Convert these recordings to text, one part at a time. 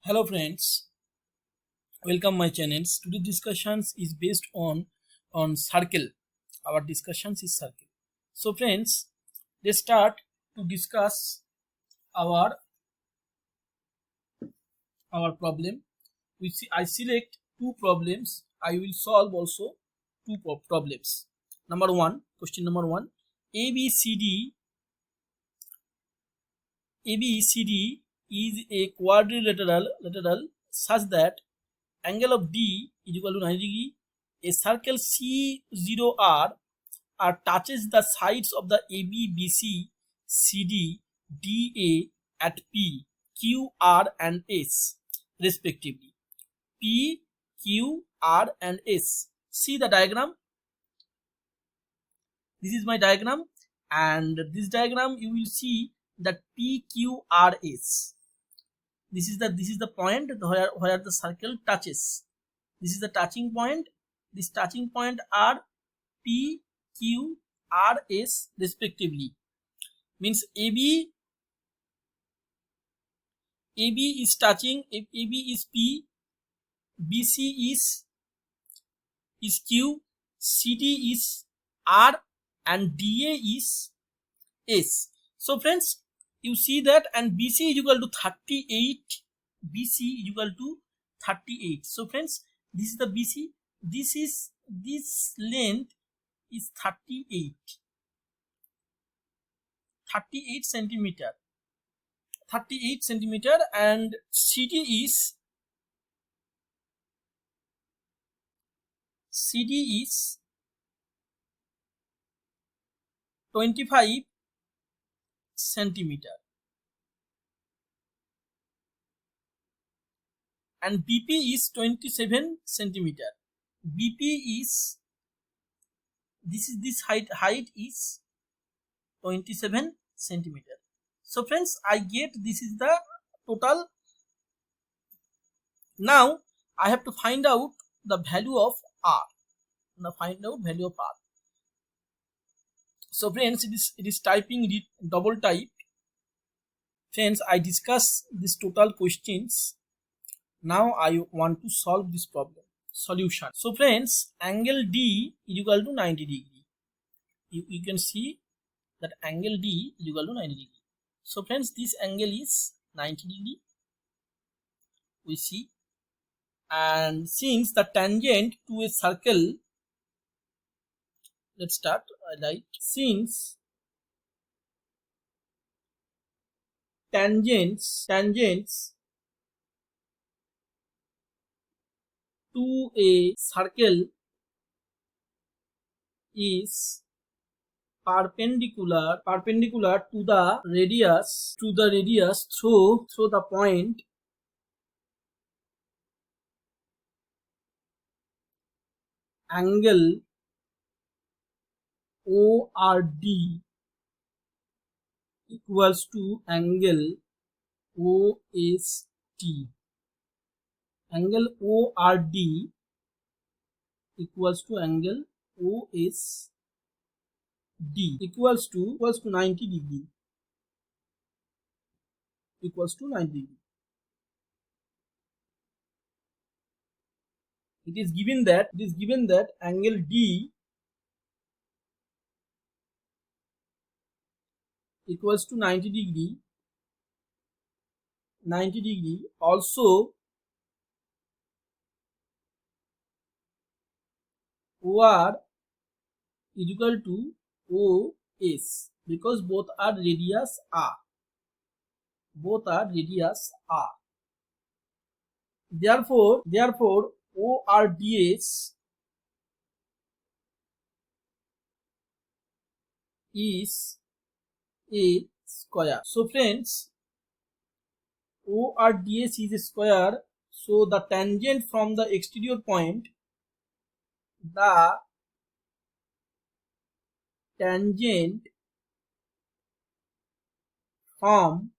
Hello friends, welcome my channels. Today discussions is based on circle. Our discussions is circle. So friends, let's start to discuss our our problem. I select two problems. I will solve also two problems. Number one, question number one. ABCD ABCD is a quadrilateral such that angle of D is equal to 90 degree. A circle C0R touches the sides of the AB, BC, CD, DA at P, Q, R and S respectively. P, Q, R and S. See the diagram. This is my diagram, and this diagram you will see that P, Q, R, S. This is the point where the circle touches. This is the touching point. This touching point are P, Q, R, S respectively. Means AB is touching. If AB is P, BC is Q, CD is R, and DA is S. So friends, you see that, and BC is equal to 38. BC is equal to 38. So friends, this is the BC. This length is 38 centimeter. 38 centimeter, and CD is 25 centimeter, and BP is 27 centimeter. BP is this height is 27 centimeter. So friends, I get this is the total. Now I have to find out the value of R. Now find out value of R. So friends, it is typing double type. Friends, I discuss this total questions. Now I want to solve this problem. Solution. So friends, angle D is equal to 90 degree. You can see that angle D is equal to 90 degree. So friends, this angle is 90 degree. We see, and since the tangent to a circle, let's start. Since tangents to a circle is perpendicular to the radius through the point angle ORD equals to angle OST. Angle ORD equals to angle OSD equals to 90 degree. Equals to 90 degree. It is given that angle D equals to 90 degree. Also OR is equal to OS, because both are radius R. Therefore ORDS is a square. So friends, ORDS is a square. So the tangent from the exterior point, the tangent from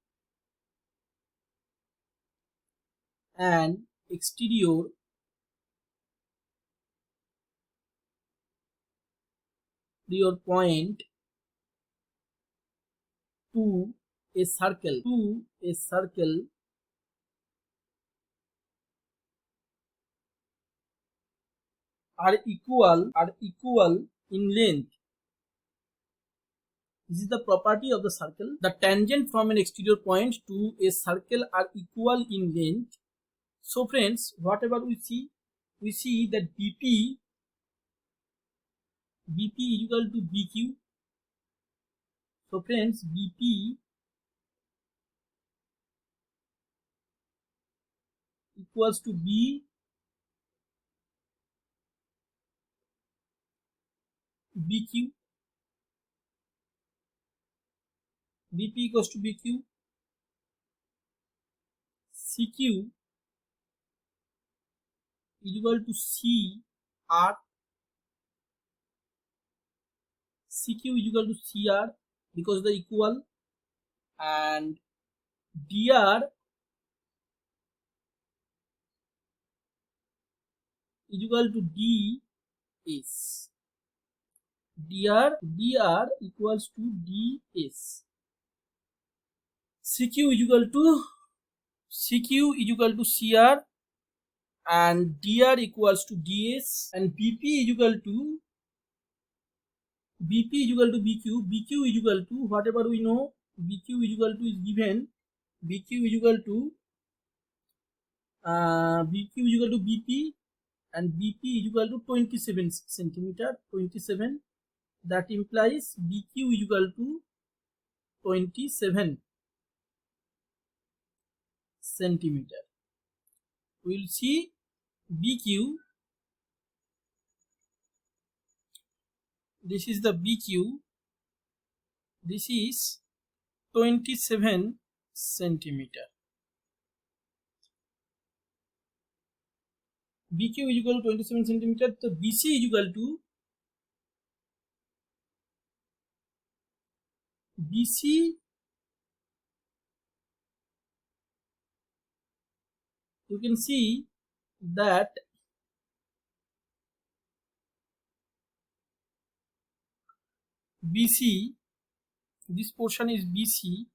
an exterior point to a circle are equal in length. This is the property of the circle. The tangent from an exterior point to a circle are equal in length. So friends, whatever we see that BP is equal to BQ. So friends, BP equals to BQ. BP equals to BQ. CQ is equal to CR. CQ is equal to CR because they equal, and DR is equal to DS. DR equals to DS. CQ is equal to CR and DR equals to DS, and BP is equal to BQ. BQ is equal to whatever we know. BQ is equal to is given. BQ is equal to BP, and BP is equal to 27 centimeter. 27. That implies BQ is equal to 27 centimeter. We will see BQ. This is the BQ. This is 27 centimeter. BQ is equal to 27 centimeter. So BC is equal to you can see that BC, this portion is BC.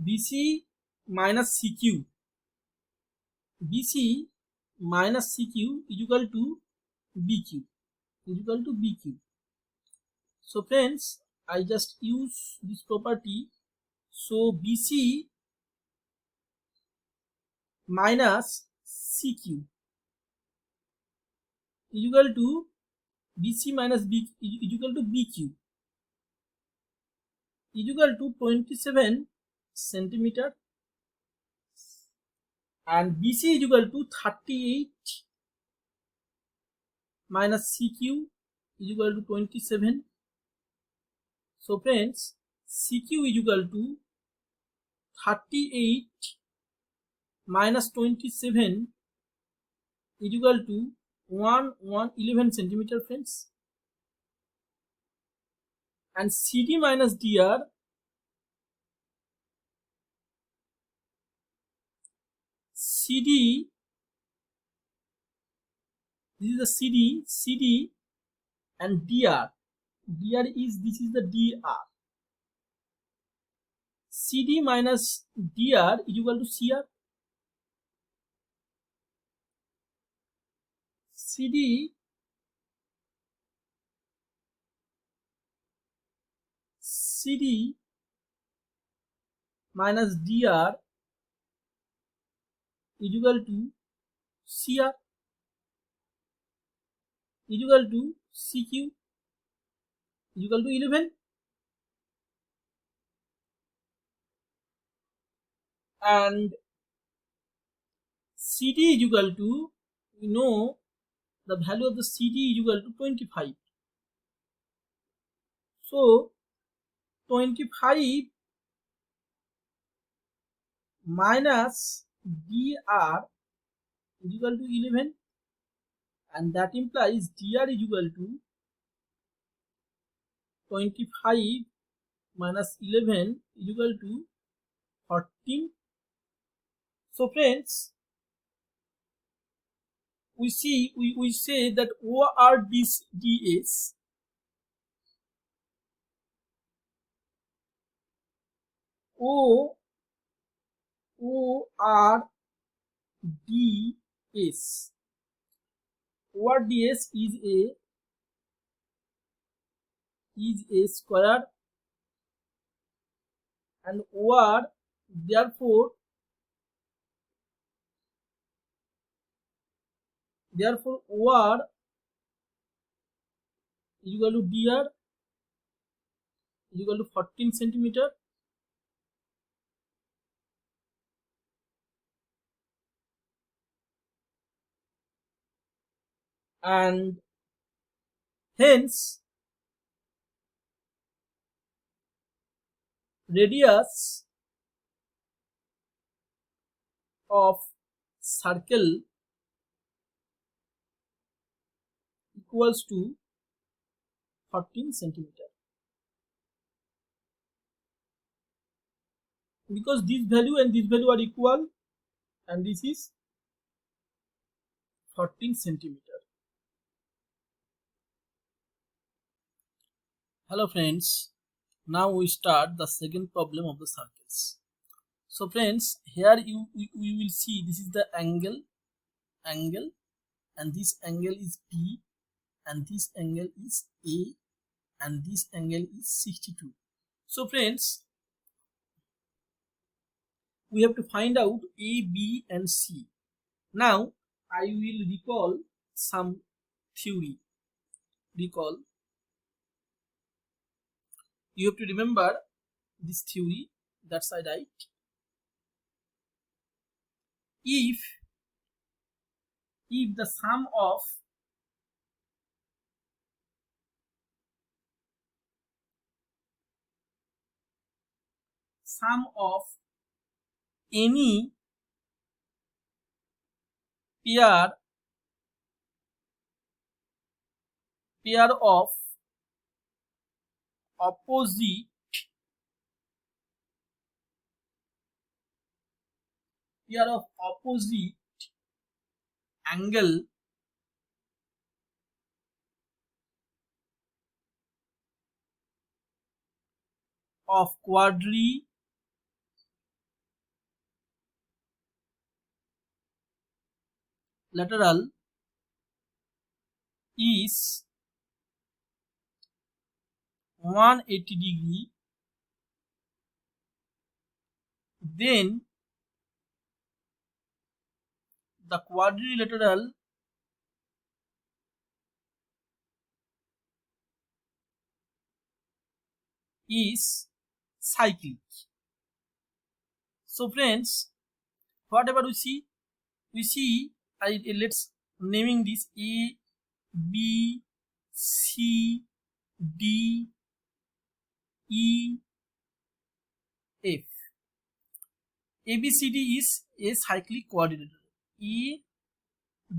BC minus CQ. BC minus CQ is equal to BQ. So friends, I just use this property. So BC minus CQ is equal to BC minus B is equal to BQ is equal to 27 centimeter, and BC is equal to 38 minus CQ is equal to 27. So friends, CQ is equal to 38 minus 27 is equal to 11 centimeter, friends. And CD minus DR this is the CD and DR this is the DR. CD minus DR is equal to CR. CD minus DR is equal to CR is equal to CQ is equal to 11, and CD is equal to, we know the value of the CD is equal to 25. So 25 minus DR is equal to 11, and that implies DR is equal to 25 minus 11 is equal to 14. So friends, we say that O R D S. ORDS is a square, and OR, therefore OR is equal to DR is equal to 14 centimeter, and hence radius of circle equals to 14 centimeter, because this value and this value are equal, and this is 14 centimeter. Hello friends, now we start the second problem of the circles. So friends, here you will see this is the angle, and this angle is B, and this angle is A, and this angle is 62. So friends, we have to find out A, B and C. Now I will recall some theory. You have to remember this theory. That's I write. If the sum of any pair of opposite angle of quadrilateral is 180 degree, then the quadrilateral is cyclic. So friends, whatever we see let's naming this A, B, C, D, E, F. ABCD is a cyclic quadrilateral. A,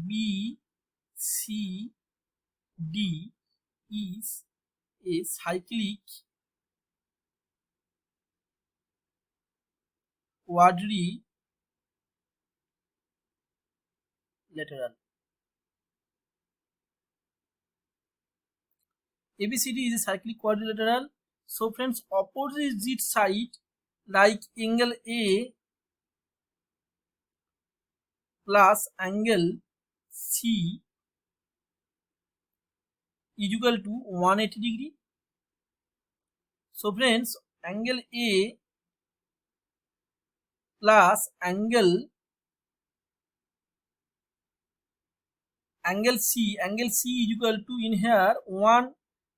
B, C, D is a cyclic quadrilateral. ABCD is a cyclic quadrilateral. So friends, opposite side like angle A plus angle C is equal to 180 degree. So friends, angle A plus angle C is equal to, in here, 1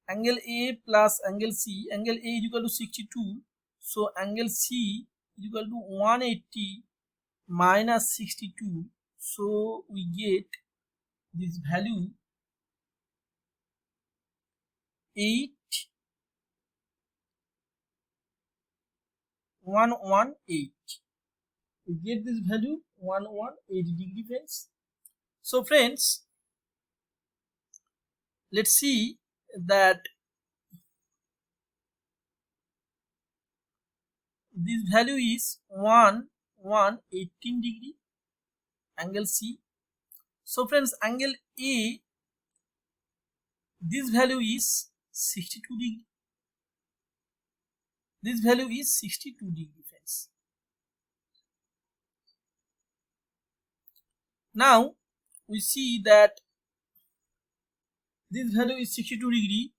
angle A plus angle C, angle A is equal to 62, so angle C is equal to 180 minus 62, so we get this value 8118. We get this value 118 degree friends. So friends, let's see that this value is 118 degree, angle C. So friends, angle A, this value is 62 degree. This value is 62 degree friends. Now we see that this value is 62 degree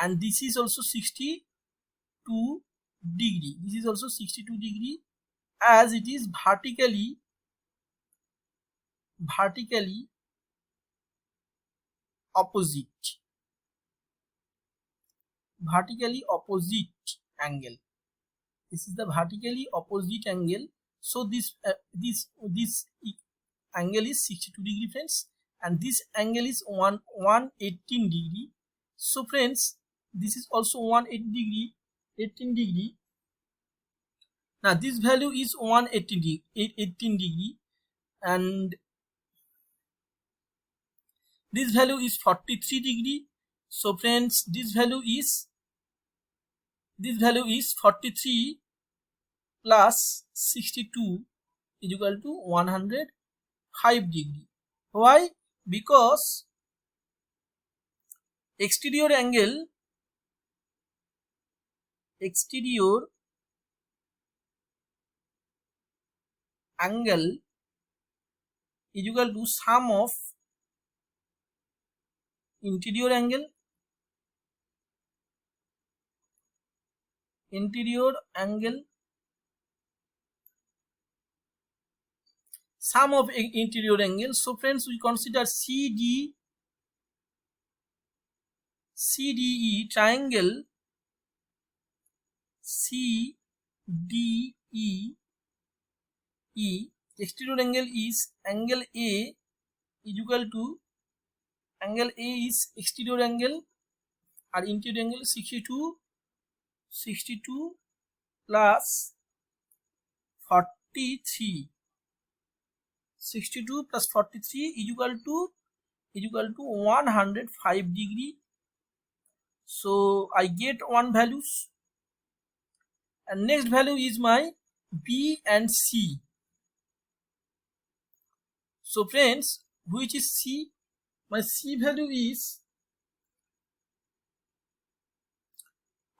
and this is also 62 degree. This is also 62 degree as it is vertically opposite angle. This is the vertically opposite angle. So this angle is 62 degree, friends, and this angle is 118 degree. So friends, this is also 18 degree. Now this value is 18 degree and this value is 43 degree. So friends, this value is 43 plus 62 is equal to 105 degree. Why? Because exterior angle is equal to sum of interior angle sum of interior angle. So friends, we consider CDE triangle CDE. Exterior angle is angle A is equal to angle A is exterior angle or interior angle 62 plus 43. 62 plus 43 is equal to 105 degree. So I get one values, and next value is my B and C. So friends, which is C? My C value is,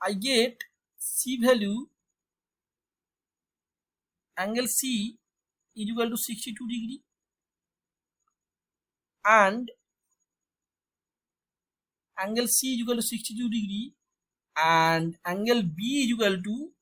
I get C value, angle C is equal to 62 degree and angle C is equal to 62 degree and angle B is equal to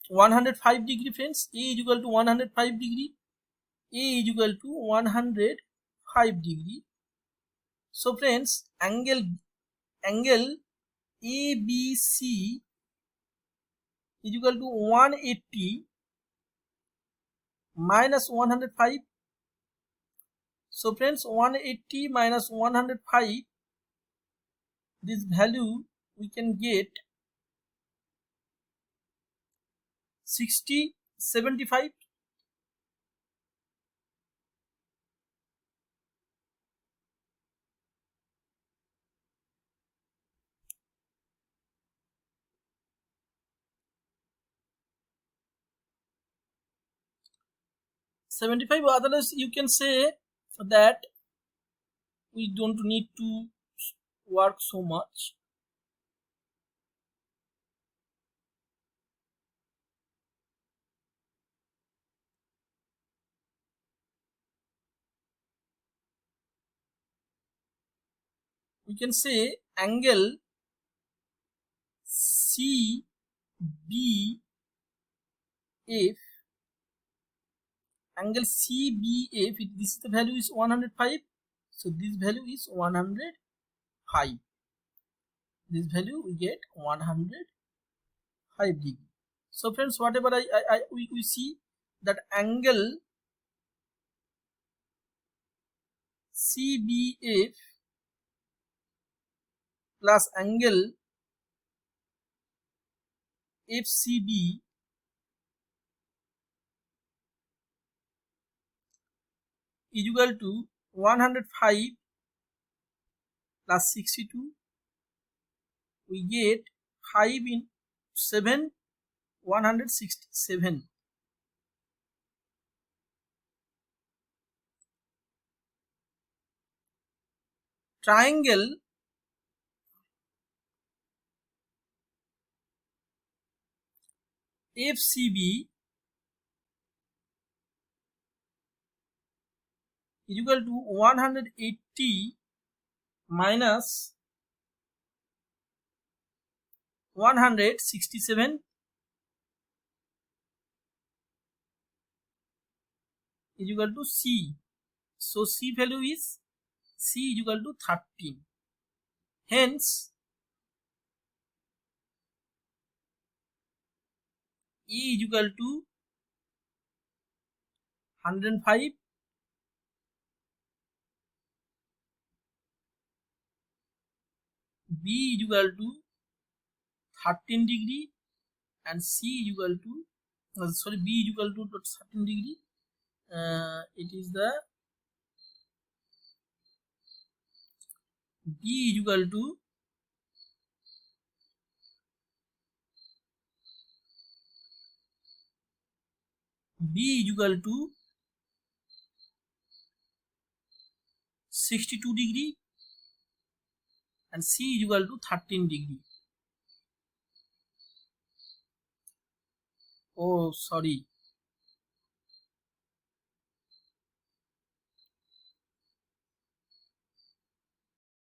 105 degree, friends. A is equal to 105 degree. A is equal to 105 degree. So friends, angle ABC is equal to 180 minus 105. So friends, 180 minus 105, this value we can get 75. Otherwise you can say that we don't need to work so much. We can say angle CBF, angle CBF, this is the value is 105. So this value is 105. This value we get 105 degree. So friends, whatever we see that angle CBF plus angle FCB is equal to 105 plus 62. We get 5 in 7, 167. triangle FCB is equal to 180 minus 167 is equal to C. So C value is C is equal to 13. Hence E is equal to 105, B is equal to 13 degree, and C is equal to B is equal to 13 degree. It is the B is equal to B is equal to 62 degree, and C is equal to 13 degree. Oh, sorry.